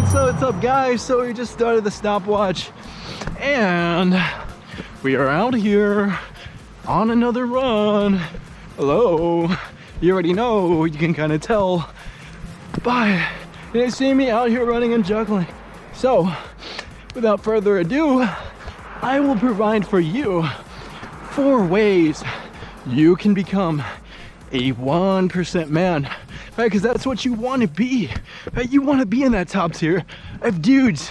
So what's up, guys? So we just started the stopwatch and we are out here on another run. Hello. You already know, you can kind of tell by you see me out here running and juggling. So without further ado, I will provide for you 4 ways you can become a 1% man, right? Because that's what you want to be, right? You want to be in that top tier of dudes,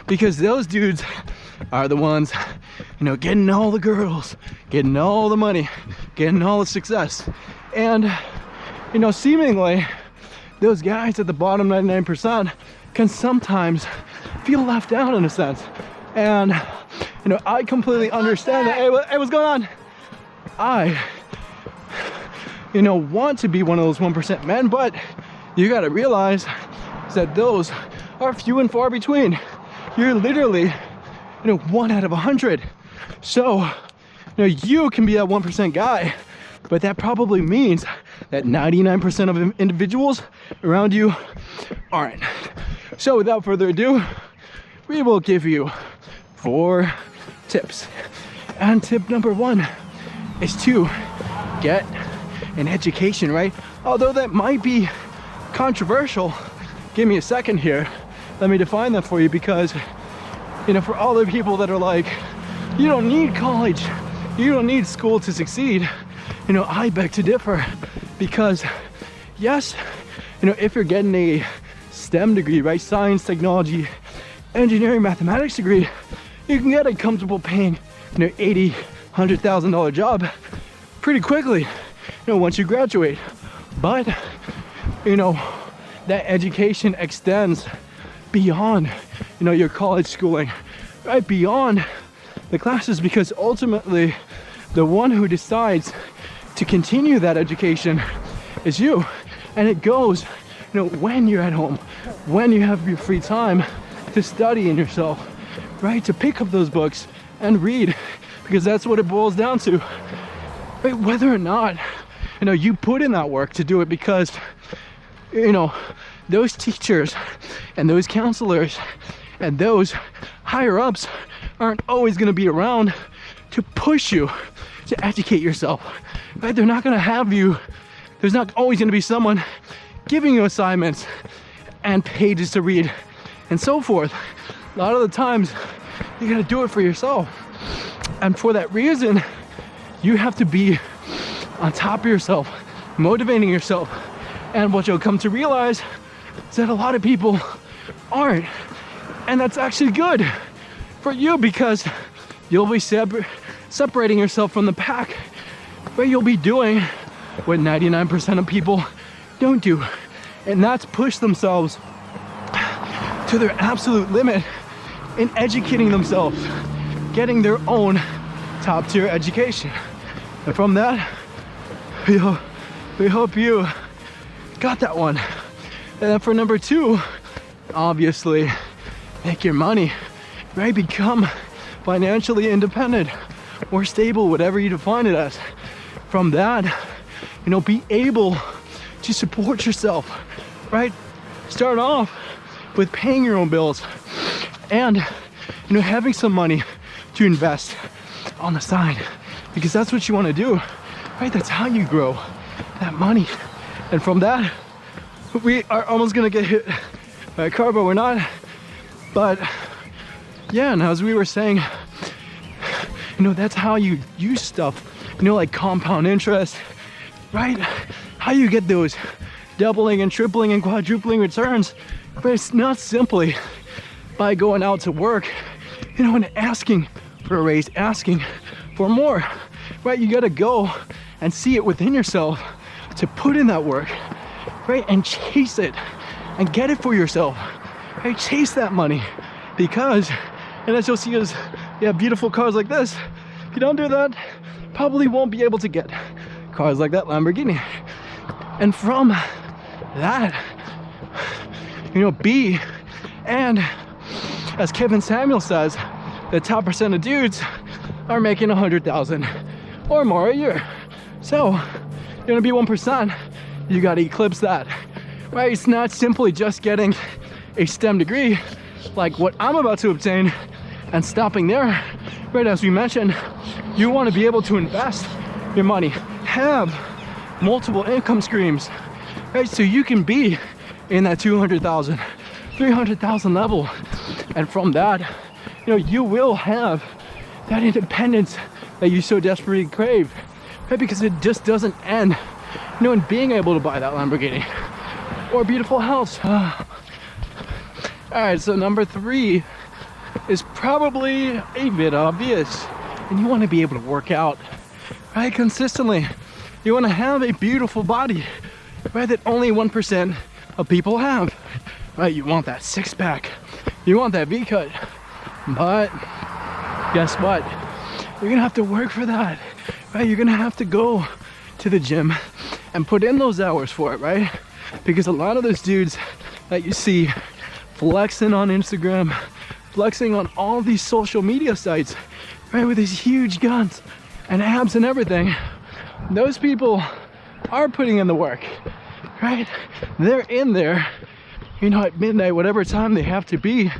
because those dudes are the ones, you know, getting all the girls, getting all the money, getting all the success. And, you know, seemingly those guys at the bottom 99% can sometimes feel left out in a sense. And, you know, I completely understand that. Hey, what's going on? I, you know, want to be one of those 1% men, but you got to realize that those are few and far between. You're literally, you know, 1 out of 100. So, you know, you can be that 1% guy, but that probably means that 99% of individuals around you aren't. So without further ado, we will give you 4 tips. And tip number 1 is to get an education, right? Although that might be controversial, give me a second here. Let me define that for you, because, you know, for all the people that are like, you don't need college, you don't need school to succeed, you know, I beg to differ. Because yes, you know, if you're getting a STEM degree, right, science, technology, engineering, mathematics degree, you can get a comfortable paying, you know, $80,000, $100,000 job pretty quickly, you know, once you graduate. But, you know, that education extends beyond, you know, your college schooling, right, beyond the classes, because ultimately the one who decides to continue that education is you. And it goes, you know, when you're at home, when you have your free time to study in yourself, right, to pick up those books and read, because that's what it boils down to, right? Whether or not, you know, you put in that work to do it, because, you know, those teachers and those counselors and those higher ups aren't always going to be around to push you to educate yourself, right? They're not going to have you, there's not always going to be someone giving you assignments and pages to read and so forth. A lot of the times you got to do it for yourself, and for that reason you have to be on top of yourself, motivating yourself. And what you'll come to realize is that a lot of people aren't, and that's actually good for you, because you'll be separating yourself from the pack, but you'll be doing what 99% of people don't do, and that's push themselves to their absolute limit in educating themselves, getting their own top tier education. And from that, we hope you got that one. And then for number 2, obviously, make your money, right? Become financially independent or stable, whatever you define it as. From that, you know, be able to support yourself, right? Start off with paying your own bills and, you know, having some money to invest on the side, because that's what you want to do, right? That's how you grow that money. And from that, we are almost gonna get hit by a car, but we're not. But yeah, and as we were saying, you know, that's how you use stuff, you know, like compound interest, right? How you get those doubling and tripling and quadrupling returns. But it's not simply by going out to work, you know, and asking for a raise, asking for more, right? You gotta go and see it within yourself to put in that work, right? And chase it and get it for yourself, right? Chase that money, because, and as you'll see, as you have beautiful cars like this, if you don't do that, probably won't be able to get cars like that Lamborghini. And from that, you know, and as Kevin Samuel says, the top % of dudes are making 100,000 or more a year. So you're gonna be 1%, you gotta eclipse that, right? It's not simply just getting a STEM degree like what I'm about to obtain and stopping there, right, as we mentioned, you want to be able to invest your money, have multiple income streams, right, so you can be in that 200,000, 300,000 level. And from that, you know, you will have that independence that you so desperately crave, right? Because it just doesn't end, you know, in being able to buy that Lamborghini or a beautiful house. All right, so number 3 is probably a bit obvious, and you want to be able to work out, right, consistently. You want to have a beautiful body, right, that only 1% of people have, right? You want that six-pack, you want that V-cut, but guess what? You're gonna have to work for that, right? You're gonna have to go to the gym and put in those hours for it, right? Because a lot of those dudes that you see flexing on Instagram, flexing on all these social media sites, right, with these huge guns and abs and everything, those people are putting in the work, right? They're in there, you know, at midnight, whatever time they have to be,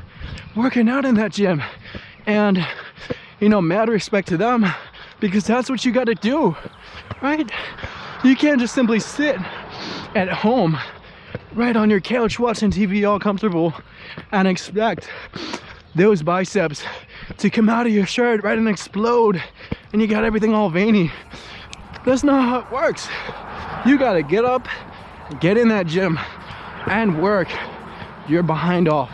working out in that gym. And, you know, mad respect to them, because that's what you got to do, right? You can't just simply sit at home, right, on your couch watching TV all comfortable and expect those biceps to come out of your shirt, right, and explode, and you got everything all veiny. That's not how it works. You got to get up, get in that gym, and work your behind off.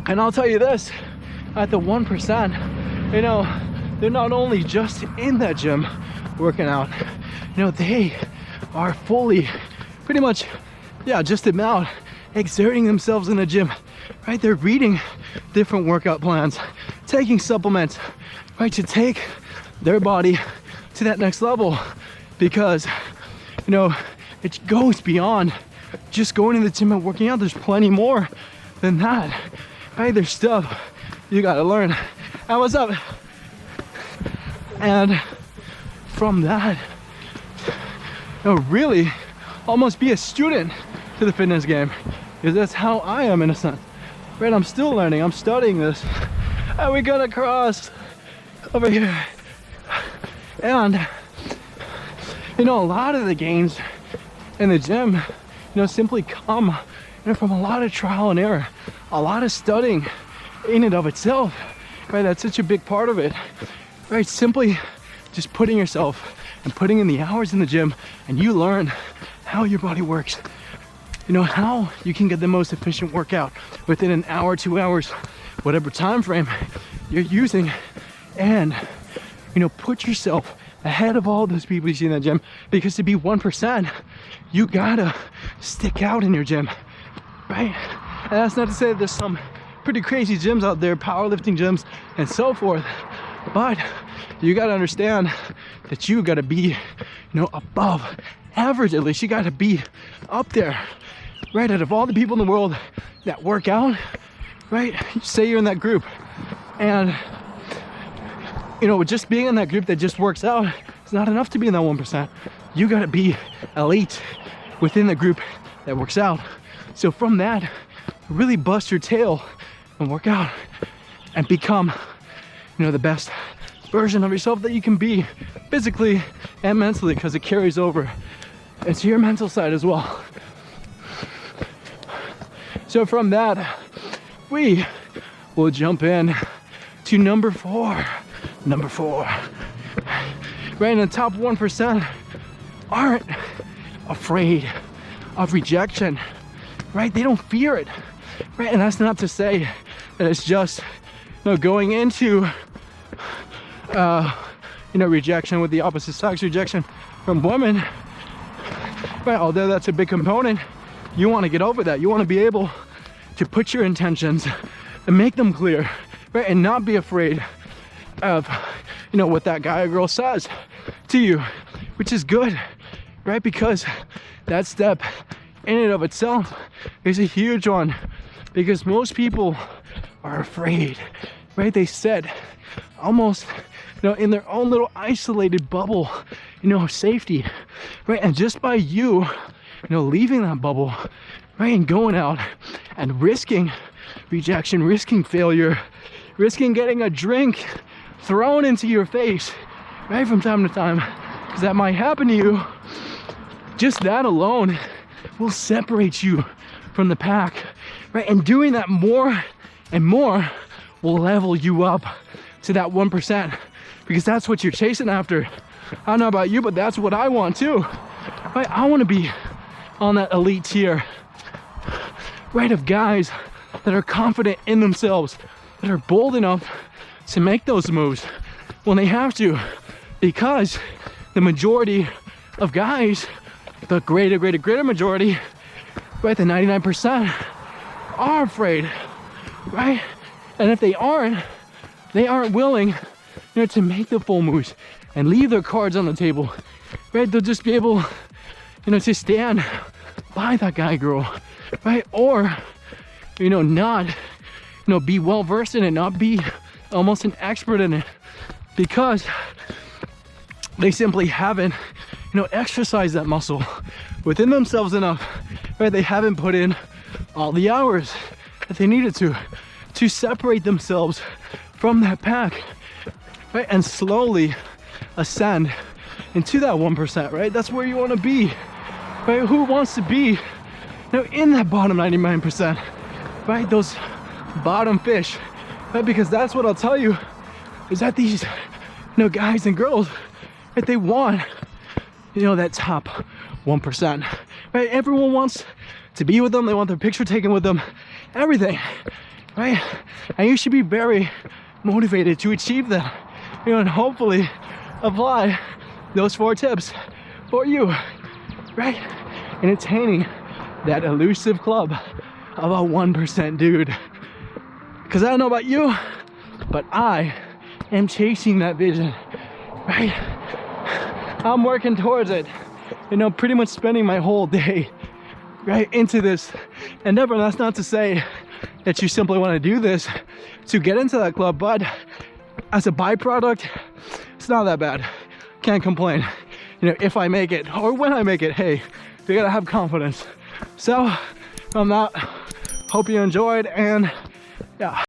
And I'll tell you this, at the 1%, you know, they're not only just in that gym working out, you know, they are fully, pretty much, yeah, just about exerting themselves in the gym, right? They're reading different workout plans, taking supplements, right, to take their body to that next level, because, you know, it goes beyond just going to the gym and working out. There's plenty more than that, right? There's stuff you gotta learn. And what's up? And from that, you know, really almost be a student to the fitness game, because that's how I am, in a sense, right? I'm still learning, I'm studying this, and we got across over here. And, you know, a lot of the gains in the gym, you know, simply come, you know, from a lot of trial and error, a lot of studying in and of itself, right? That's such a big part of it, right? Simply just putting yourself and putting in the hours in the gym, and you learn how your body works, you know, how you can get the most efficient workout within an hour, 2 hours, whatever time frame you're using, and, you know, put yourself ahead of all those people you see in the gym. Because to be 1%, you gotta stick out in your gym, right? And that's not to say that there's some pretty crazy gyms out there, powerlifting gyms and so forth, but you gotta understand that you gotta be, you know, above average. At least you gotta be up there, right? Out of all the people in the world that work out, right, say you're in that group, and, you know, just being in that group that just works out is not enough to be in that 1%. You gotta be elite within the group that works out. So from that, really bust your tail and work out and become, you know, the best version of yourself that you can be, physically and mentally, because it carries over into your mental side as well. So from that, we will jump in to number 4. Number 4, right? In the top 1% aren't afraid of rejection, right? They don't fear it, right? And that's not to say that it's just, you know, going into, you know, rejection with the opposite sex, rejection from women, right? Although that's a big component, you want to get over that. You want to be able to put your intentions and make them clear, right? And not be afraid of, you know, what that guy or girl says to you, which is good, right? Because that step in and of itself is a huge one, because most people are afraid, right? They sit almost, you know, in their own little isolated bubble, you know, of safety, right? And just by you know, leaving that bubble, right? And going out and risking rejection, risking failure, risking getting a drink thrown into your face, right, from time to time, because that might happen to you. Just that alone will separate you from the pack, right? And doing that more and more will level you up to that 1%, because that's what you're chasing after. I don't know about you, but that's what I want too, right? I want to be on that elite tier, right, of guys that are confident in themselves, that are bold enough to make those moves when they have to, because the majority of guys, the greater majority, right, the 99%, are afraid, right? And if they aren't willing, to make the full moves and leave their cards on the table, right? They'll just be able, to stand by that guy, girl, right? Or, not, be well versed in it, not be almost an expert in it, because they simply haven't, exercised that muscle within themselves enough, right? They haven't put in all the hours that they needed to separate themselves from that pack, right? And slowly ascend into that 1%, right? That's where you want to be, right? Who wants to be, in that bottom 99%, right? Those bottom fish, right? Because that's what I'll tell you, is that these, guys and girls, right, they want, that top 1%, right? Everyone wants to be with them. They want their picture taken with them, everything, right? And you should be very motivated to achieve that, and hopefully apply those 4 tips for you, right? In attaining that elusive club of a 1% dude. Because I don't know about you, but I am chasing that vision, right? I'm working towards it, pretty much spending my whole day, right, into this endeavor. That's not to say that you simply want to do this to get into that club, but as a byproduct, it's not that bad. Can't complain, if I make it, or when I make it. Hey, you gotta have confidence. So from that, hope you enjoyed, and yeah.